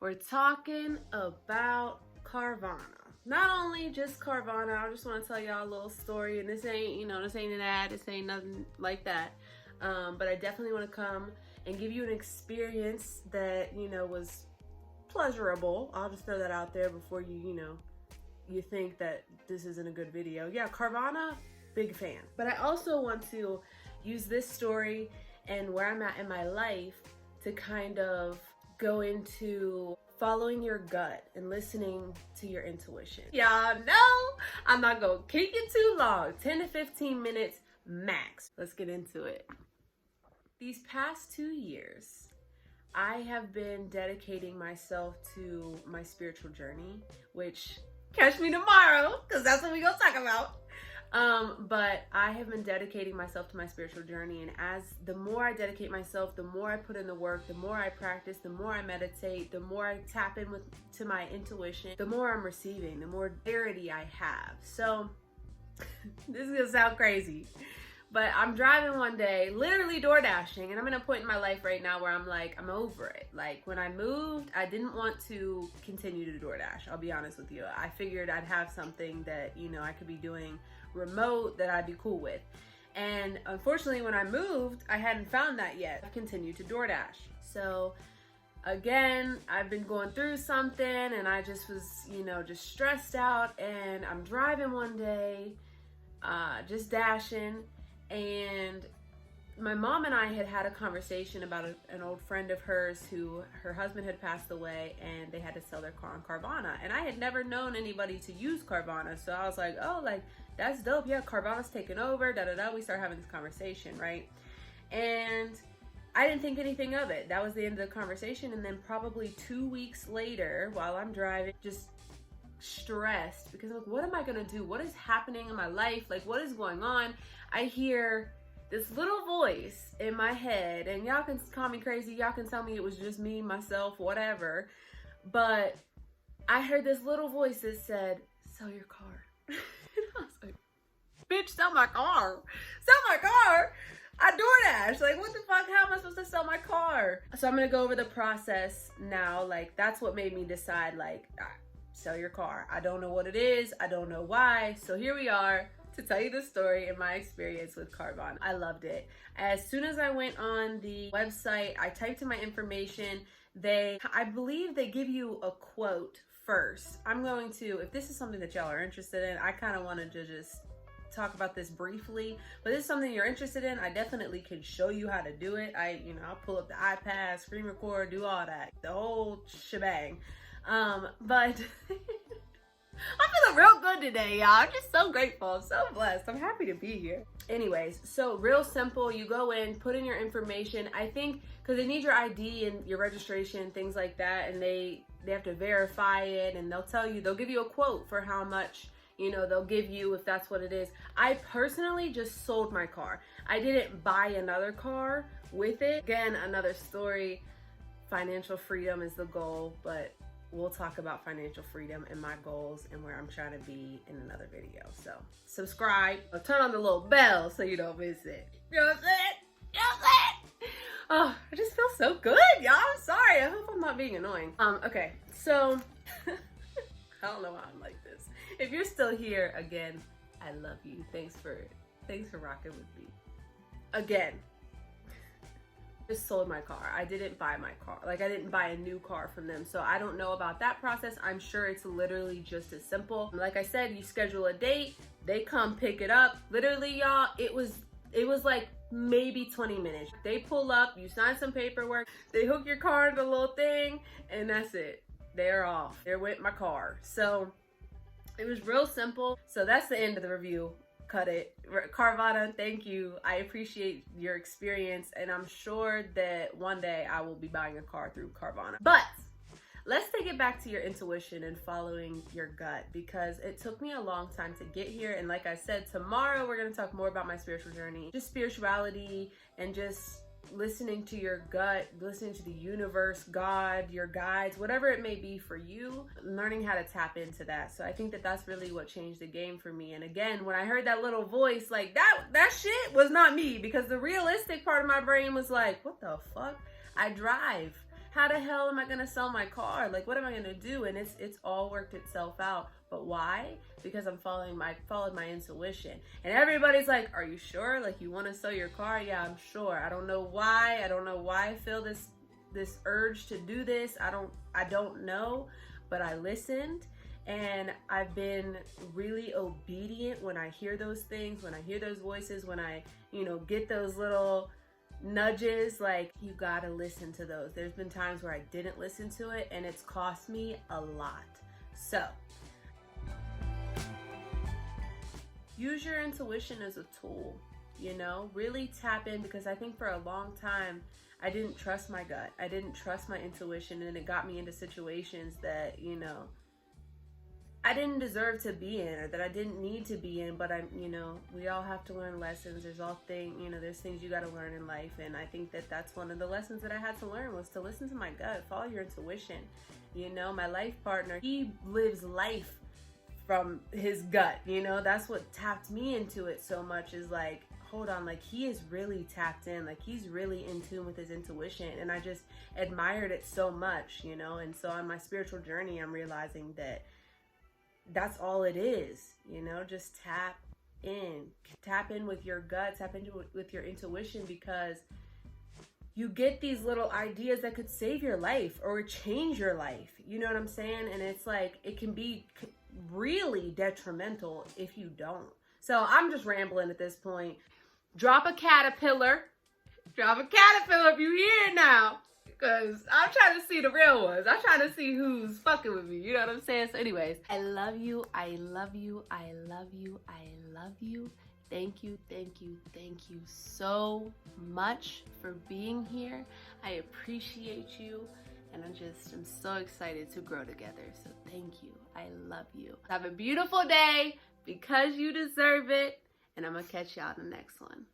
We're talking about Carvana. Not only just Carvana, I just want to tell y'all a little story, and this ain't, this ain't an ad, this ain't nothing like that. But I definitely want to come and give you an experience that, was pleasurable. I'll just throw that out there before you think that this isn't a good video. Yeah, Carvana, big fan. But I also want to use this story and where I'm at in my life to kind of go into following your gut and listening to your intuition. Y'all know I'm not gonna keep you too long, 10 to 15 minutes max. Let's get into it. These past 2 years, I have been dedicating myself to my spiritual journey, which catch me tomorrow, because that's what we're gonna talk about. But I have been dedicating myself to my spiritual journey, and the more I dedicate myself, the more I put in the work, the more I practice, the more I meditate, the more I tap in to my intuition, the more I'm receiving, the more clarity I have. So this is gonna sound crazy, but I'm driving one day, literally door dashing, and I'm in a point in my life right now where I'm like, I'm over it. Like, when I moved, I didn't want to continue to DoorDash. I'll be honest with you. I figured I'd have something that, I could be doing remote that I'd be cool with. And unfortunately, when I moved, I hadn't found that yet. I've continued to DoorDash. So again, I've been going through something, and I just was, just stressed out, and I'm driving one day, just dashing, and my mom and I had a conversation about an old friend of hers who her husband had passed away, and they had to sell their car on Carvana. And I had never known anybody to use Carvana. So I was like, oh, like, that's dope. Yeah, Carvana's taking over, We start having this conversation, right? And I didn't think anything of it. That was the end of the conversation. And then probably 2 weeks later, while I'm driving, just stressed, because I'm like, what am I gonna do? What is happening in my life? Like, what is going on? I hear this little voice in my head, and y'all can call me crazy, y'all can tell me it was just me, myself, whatever, but I heard this little voice that said, sell your car. And I was like, bitch, sell my car. Sell my car? I DoorDash. Like, what the fuck? How am I supposed to sell my car? So I'm gonna go over the process now. Like, that's what made me decide, like, sell your car. I don't know what it is. I don't know why. So here we are to tell you the story and my experience with Carvana. I loved it. As soon as I went on the website, I typed in my information. I believe they give you a quote first. I'm going to, if this is something that y'all are interested in, I kind of wanted to just talk about this briefly, but this is something you're interested in, I definitely can show you how to do it. I'll pull up the iPad, screen record, do all that, the whole shebang. But I'm feeling real good today, y'all. I'm just so grateful. I'm so blessed. I'm happy to be here. Anyways, so real simple. You go in, put in your information. I think because they need your ID and your registration, things like that, and they have to verify it, and they'll give you a quote for how much, they'll give you if that's what it is. I personally just sold my car. I didn't buy another car with it. Again, another story. Financial freedom is the goal, but we'll talk about financial freedom and my goals and where I'm trying to be in another video. So subscribe, turn on the little bell so you don't miss it. You know what I'm saying? You know what I'm saying? Oh, I just feel so good, y'all. I'm sorry. I hope I'm not being annoying. Okay, so I don't know why I'm like this. If you're still here, again, I love you. Thanks for rocking with me. Again, just sold my car. I didn't buy my car. Like, I didn't buy a new car from them. So I don't know about that process. I'm sure it's literally just as simple. Like I said, you schedule a date, they come pick it up. Literally, y'all, it was like maybe 20 minutes. They pull up, you sign some paperwork, they hook your car to the little thing, and that's it. They're off. There went my car. So it was real simple. So that's the end of the review. Cut it. Carvana, thank you. I appreciate your experience, and I'm sure that one day I will be buying a car through Carvana. But let's take it back to your intuition and following your gut, because it took me a long time to get here. And like I said, tomorrow we're going to talk more about my spiritual journey, just spirituality, and just listening to your gut, listening to the universe, God, your guides, whatever it may be for you, learning how to tap into that. So I think that that's really what changed the game for me. And again, when I heard that little voice, like that shit was not me, because the realistic part of my brain was like, what the fuck? I drive. how the hell am I gonna sell my car? Like, what am I gonna do? And it's all worked itself out. But why? Because I'm followed my intuition. And everybody's like, are you sure? Like, you want to sell your car? Yeah, I'm sure. I don't know why. I don't know why I feel this urge to do this. I don't know, but I listened. And I've been really obedient when I hear those things, when I hear those voices, when I, get those little nudges. Like, you gotta listen to those. There's been times where I didn't listen to it, and it's cost me a lot. So, use your intuition as a tool, really tap in, because I think for a long time, I didn't trust my gut. I didn't trust my intuition, and it got me into situations that, I didn't deserve to be in, or that I didn't need to be in. But we all have to learn lessons. There's there's things you got to learn in life. And I think that that's one of the lessons that I had to learn, was to listen to my gut, follow your intuition. My life partner, he lives life from his gut, that's what tapped me into it so much, is like, hold on, like, he is really tapped in, like, he's really in tune with his intuition. And I just admired it so much, and so on my spiritual journey, I'm realizing that that's all it is, just tap in with your gut, tap into with your intuition, because you get these little ideas that could save your life or change your life. You know what I'm saying? And it's like, it can be really detrimental if you don't. So I'm just rambling at this point. Drop a caterpillar if you hear it now, because I'm trying to see the real ones. I'm trying to see who's fucking with me. You know what I'm saying? So anyways, I love you. I love you. I love you. I love you. Thank you so much for being here. I appreciate you, and I'm so excited to grow together. So thank you. I love you. Have a beautiful day, because you deserve it, and I'm gonna catch y'all in the next one.